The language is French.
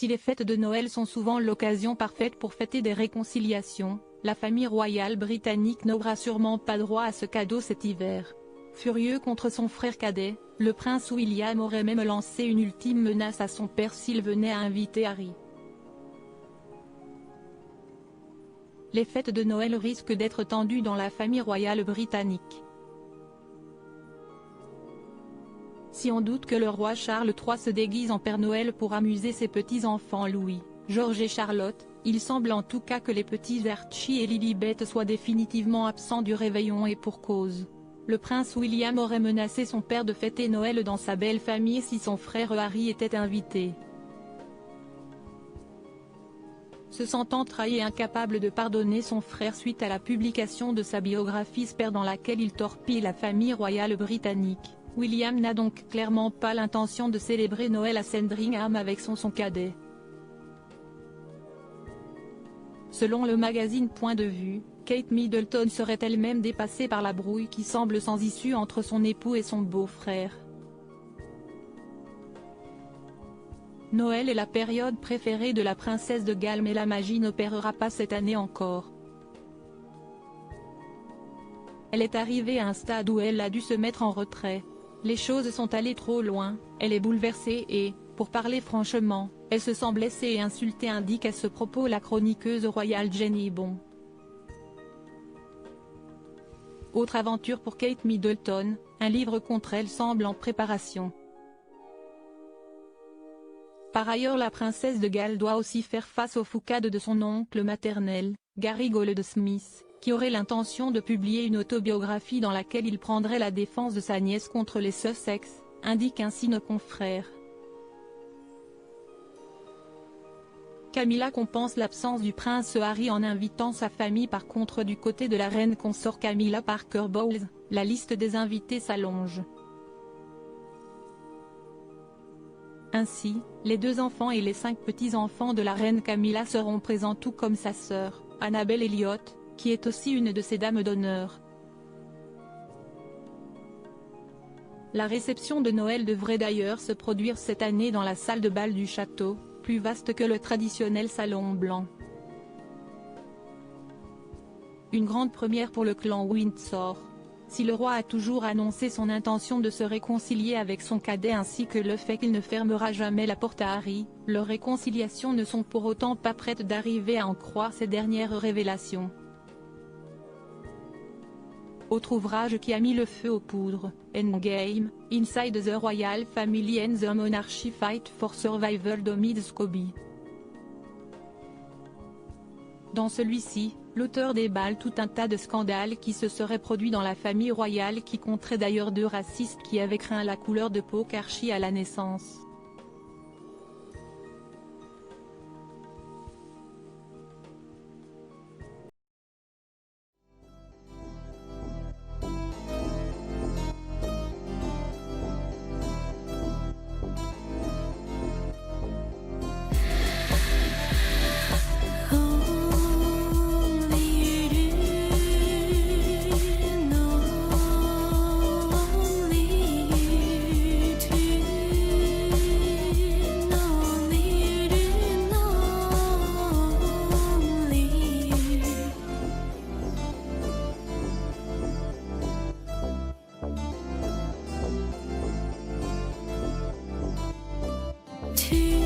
Si les fêtes de Noël sont souvent l'occasion parfaite pour fêter des réconciliations, la famille royale britannique n'aura sûrement pas droit à ce cadeau cet hiver. Furieux contre son frère cadet, le prince William aurait même lancé une ultime menace à son père s'il venait à inviter Harry. Les fêtes de Noël risquent d'être tendues dans la famille royale britannique. Si on doute que le roi Charles III se déguise en Père Noël pour amuser ses petits-enfants Louis, George et Charlotte, il semble en tout cas que les petits Archie et Lilibet soient définitivement absents du réveillon et pour cause. Le prince William aurait menacé son père de fêter Noël dans sa belle famille si son frère Harry était invité. Se sentant trahi et incapable de pardonner son frère suite à la publication de sa biographie Spare dans laquelle il torpille la famille royale britannique, William n'a donc clairement pas l'intention de célébrer Noël à Sandringham avec son cadet. Selon le magazine Point de Vue, Kate Middleton serait elle-même dépassée par la brouille qui semble sans issue entre son époux et son beau-frère. Noël est la période préférée de la princesse de Galles mais la magie n'opérera pas cette année encore. Elle est arrivée à un stade où elle a dû se mettre en retrait. Les choses sont allées trop loin, elle est bouleversée et, pour parler franchement, elle se sent blessée et insultée, indique à ce propos la chroniqueuse royale Jenny Bon. Autre aventure pour Kate Middleton, un livre contre elle semble en préparation. Par ailleurs, la princesse de Galles doit aussi faire face aux foucades de son oncle maternel, Gary Goldsmith, qui aurait l'intention de publier une autobiographie dans laquelle il prendrait la défense de sa nièce contre les Sussex, indique ainsi nos confrères. Camilla compense l'absence du prince Harry en invitant sa famille. Par contre, du côté de la reine consort Camilla Parker Bowles, la liste des invités s'allonge. Ainsi, les 2 enfants et les 5 petits-enfants de la reine Camilla seront présents, tout comme sa sœur, Annabel Elliott, qui est aussi une de ses dames d'honneur. La réception de Noël devrait d'ailleurs se produire cette année dans la salle de bal du château, plus vaste que le traditionnel salon blanc. Une grande première pour le clan Windsor. Si le roi a toujours annoncé son intention de se réconcilier avec son cadet ainsi que le fait qu'il ne fermera jamais la porte à Harry, leurs réconciliations ne sont pour autant pas prêtes d'arriver à en croire ces dernières révélations. Autre ouvrage qui a mis le feu aux poudres, Endgame, Inside the Royal Family and the Monarchy Fight for Survival d'Omid Scobie. Dans celui-ci, l'auteur déballe tout un tas de scandales qui se seraient produits dans la famille royale, qui compterait d'ailleurs 2 racistes qui avaient craint la couleur de peau qu'Archie à la naissance. To